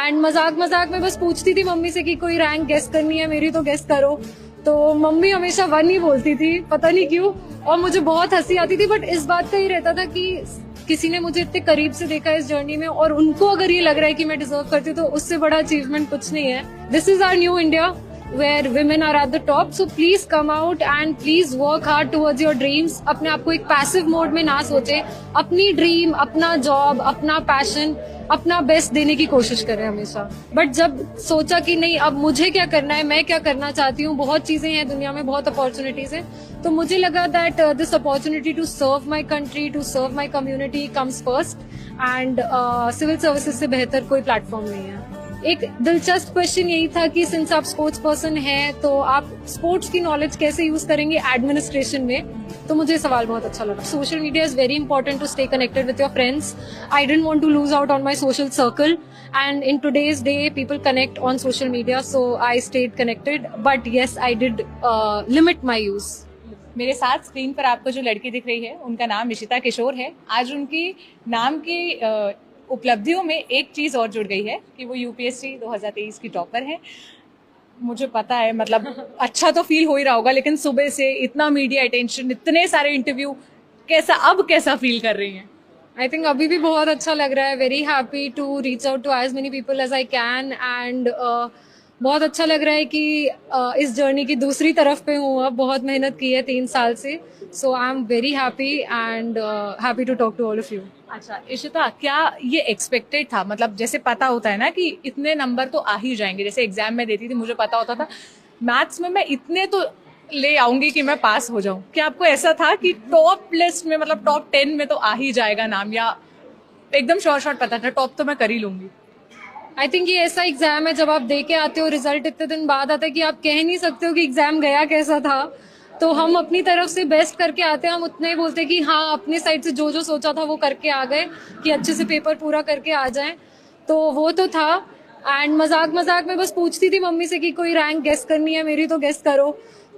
And मजाक मजाक में बस पूछती थी मम्मी से कि कोई रैंक गेस करनी है मेरी तो गेस करो। तो मम्मी हमेशा 1 ही बोलती थी, पता नहीं क्यों, और मुझे बहुत हंसी आती थी। बट इस बात का ही रहता था कि किसी ने मुझे इतने करीब से देखा इस जर्नी में, और उनको अगर ये लग रहा है कि मैं डिजर्व करती हूँ तो उससे बड़ा अचीवमेंट कुछ नहीं है। This is our new India where women are at the top, so please come out and please work hard towards your dreams। अपने आप को एक पैसिव मोड में ना सोचे, अपनी ड्रीम, अपना जॉब, अपना पैशन, अपना बेस्ट देने की कोशिश करें हमेशा। बट जब सोचा कि नहीं अब मुझे क्या करना है, मैं क्या करना चाहती हूँ, बहुत चीजें हैं दुनिया में, बहुत अपॉर्चुनिटीज हैं, तो मुझे लगा that this opportunity to serve my country, to serve my community comes first, and civil services से बेहतर कोई प्लेटफॉर्म नहीं है। एक दिलचस्प क्वेश्चन यही था कि सिंस आप स्पोर्ट्स पर्सन हैं तो आप स्पोर्ट्स की नॉलेज कैसे यूज करेंगे एडमिनिस्ट्रेशन में, तो मुझे सवाल बहुत अच्छा लगा। Social media is very important to stay connected with your friends. I didn't want to lose out on my social circle, and in today's day people connect on social media, so I stayed connected, but yes I did limit my use. मेरे साथ screen पर आपको जो लड़की दिख रही है उनका नाम इशिता किशोर है। आज उनकी नाम की उपलब्धियों में एक चीज़ और जुड़ गई है कि वो यूपीएससी 2023 की टॉपर है। मुझे पता है, मतलब अच्छा तो फील हो ही रहा होगा, लेकिन सुबह से इतना मीडिया अटेंशन, इतने सारे इंटरव्यू, कैसा फील कर रही हैं? आई थिंक अभी भी बहुत अच्छा लग रहा है। Very happy to reach out to as many people as I can, and बहुत अच्छा लग रहा है कि इस जर्नी की दूसरी तरफ पे हूँ। अब बहुत मेहनत की है 3 साल से, so I am very happy and happy to talk to all of you. अच्छा इशिता, क्या ये एक्सपेक्टेड था? मतलब जैसे पता होता है ना कि इतने नंबर तो आ ही जाएंगे, जैसे एग्जाम में देती थी मुझे पता होता था मैथ्स में मैं इतने तो ले आऊंगी कि मैं पास हो जाऊं। क्या आपको ऐसा था कि टॉप लिस्ट में, मतलब टॉप 10 में तो आ ही जाएगा नाम, या एकदम शॉर्ट पता था टॉप तो मैं कर ही लूंगी? आई थिंक ये ऐसा एग्जाम है जब आप दे के आते हो, रिजल्ट इतने दिन बाद आता है कि आप कह नहीं सकते हो कि एग्जाम गया कैसा था। तो हम अपनी तरफ से बेस्ट करके आते हैं, हम उतना ही बोलते हैं कि हाँ अपनी साइड से जो जो सोचा था वो करके आ गए, कि अच्छे से पेपर पूरा करके आ जाएं। तो वो तो था, एंड मजाक मजाक में बस पूछती थी मम्मी से कि कोई रैंक गेस करनी है मेरी तो गेस करो।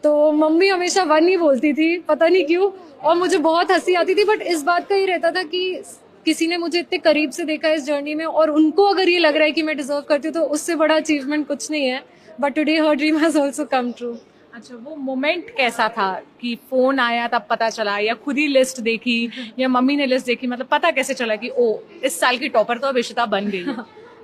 तो मम्मी हमेशा 1 ही बोलती थी, पता नहीं क्यों, और मुझे बहुत हंसी आती थी। बट इस बात का ही रहता था कि किसी ने मुझे इतने करीब से देखा इस जर्नी में, और उनको अगर ये लग रहा है कि मैं डिजर्व करती हूँ तो उससे बड़ा अचीवमेंट कुछ नहीं है। But today her dream has also come true. अच्छा, वो मोमेंट कैसा था कि फोन आया तब पता चला, या खुद ही लिस्ट देखी, या मम्मी ने लिस्ट देखी? मतलब पता कैसे चला कि ओ इस साल की टॉपर तो अब इशिता बन गई?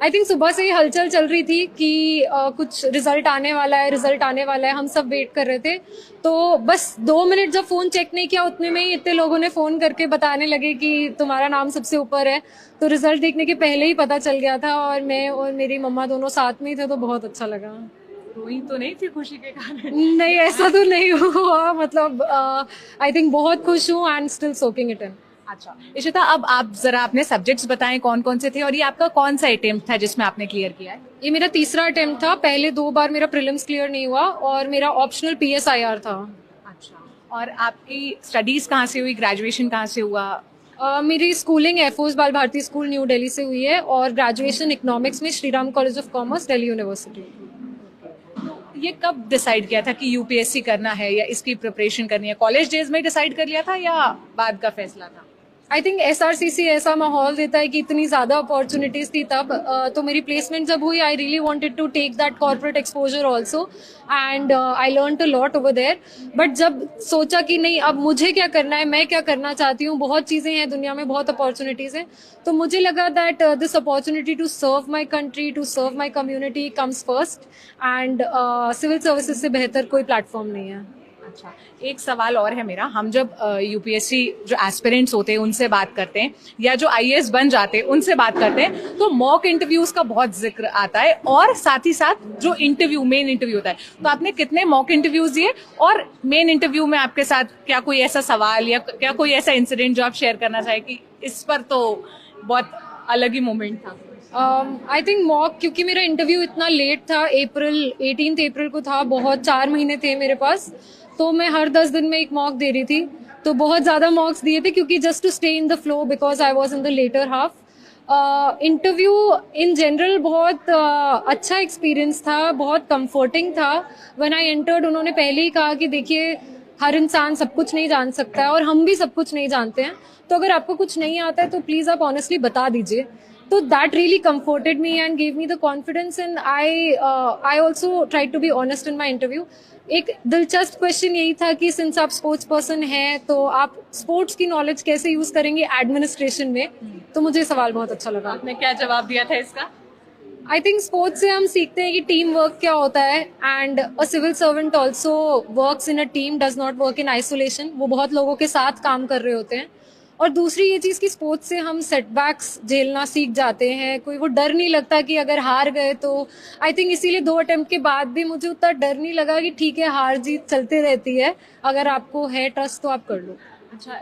आई थिंक सुबह से ही हलचल चल रही थी कि कुछ रिजल्ट आने वाला है, हम सब वेट कर रहे थे। तो बस 2 मिनट जब फोन चेक नहीं किया उतने में ही इतने लोगों ने फोन करके बताने लगे कि तुम्हारा नाम सबसे ऊपर है। तो रिजल्ट देखने के पहले ही पता चल गया था, और मैं और मेरी मम्मा दोनों साथ में ही थे, तो बहुत अच्छा लगा। रोई तो नहीं थी खुशी के कारण? नहीं, ऐसा तो नहीं हुआ, मतलब आई थिंक बहुत खुश हूँ and still soaking it in. अच्छा इशिता, अब आप जरा अपने सब्जेक्ट्स बताएं कौन कौन से थे, और ये आपका कौन सा अटेम्प्ट था जिसमें आपने क्लियर किया है? ये मेरा तीसरा अटेम्प्ट था। पहले 2 बार मेरा प्रीलिम्स क्लियर नहीं हुआ, और मेरा ऑप्शनल PSIR था। अच्छा, और आपकी स्टडीज कहाँ से हुई, ग्रेजुएशन कहाँ से हुआ? मेरी स्कूलिंग एयरफोर्स बाल भारती स्कूल न्यू दिल्ली से हुई है, और ग्रेजुएशन इकोनॉमिक्स में Shri Ram college of commerce Delhi university. ये कब डिसाइड किया था कि यूपीएससी करना है या इसकी प्रिपरेशन करनी है? कॉलेज डेज में डिसाइड कर लिया था या बाद का फैसला था? आई थिंक SRCC ऐसा माहौल देता है कि इतनी ज्यादा अपॉर्चुनिटीज थी तब, तो मेरी प्लेसमेंट जब हुई I really wanted to take that corporate exposure also, and I learned a lot over there. But जब सोचा कि नहीं अब मुझे क्या करना है, मैं क्या करना चाहती हूँ, बहुत चीजें हैं दुनिया में, बहुत अपॉर्चुनिटीज हैं, तो मुझे लगा that this opportunity to serve my country, to serve my community comes first, and civil services से बेहतर कोई प्लेटफॉर्म नहीं है। अच्छा, एक सवाल और है मेरा। हम जब यूपीएससी जो एस्पिरेंट्स होते हैं उनसे बात करते हैं, या जो आईएएस बन जाते हैं उनसे बात करते हैं, तो मॉक इंटरव्यूज का बहुत जिक्र आता है, और साथ ही साथ जो मेन इंटरव्यू होता है। तो आपने कितने मॉक इंटरव्यूज दिए, और मेन इंटरव्यू में आपके साथ क्या कोई ऐसा सवाल या क्या कोई ऐसा इंसिडेंट जो आप शेयर करना चाहे कि इस पर तो बहुत अलग ही मोमेंट था? आई थिंक मॉक, क्योंकि मेरा इंटरव्यू इतना लेट था, 18 अप्रैल को था, बहुत 4 महीने थे मेरे पास, तो मैं हर 10 दिन में एक मॉक दे रही थी। तो बहुत ज्यादा मॉक्स दिए थे, क्योंकि just to stay in the flow, because I was in the latter half. Interview in general बहुत अच्छा एक्सपीरियंस था, बहुत कंफर्टिंग था। व्हेन आई एंटर्ड, उन्होंने पहले ही कहा कि देखिए हर इंसान सब कुछ नहीं जान सकता है, और हम भी सब कुछ नहीं जानते हैं, तो अगर आपको कुछ नहीं आता है तो प्लीज आप ऑनेस्टली बता दीजिए। तो that really comforted me and gave me the confidence, and I also tried to be honest in my interview. एक दिलचस्प क्वेश्चन यही था कि सिंस आप स्पोर्ट्स पर्सन हैं तो आप स्पोर्ट्स की नॉलेज कैसे यूज करेंगे एडमिनिस्ट्रेशन में, तो मुझे ये सवाल बहुत अच्छा लगा। आपने क्या जवाब दिया था इसका? आई थिंक स्पोर्ट्स से हम सीखते हैं कि टीम वर्क क्या होता है, and a civil servant also works in a team, does not work in isolation. वो बहुत लोगों के साथ काम कर रहे होते हैं। और दूसरी ये चीज़ कि स्पोर्ट्स से हम सेटबैक्स झेलना सीख जाते हैं, कोई वो डर नहीं लगता कि अगर हार गए तो। आई थिंक इसीलिए 2 अटेम्प्ट के बाद भी मुझे उतना डर नहीं लगा कि ठीक है हार जीत चलते रहती है, अगर आपको है ट्रस्ट तो आप कर लो। अच्छा,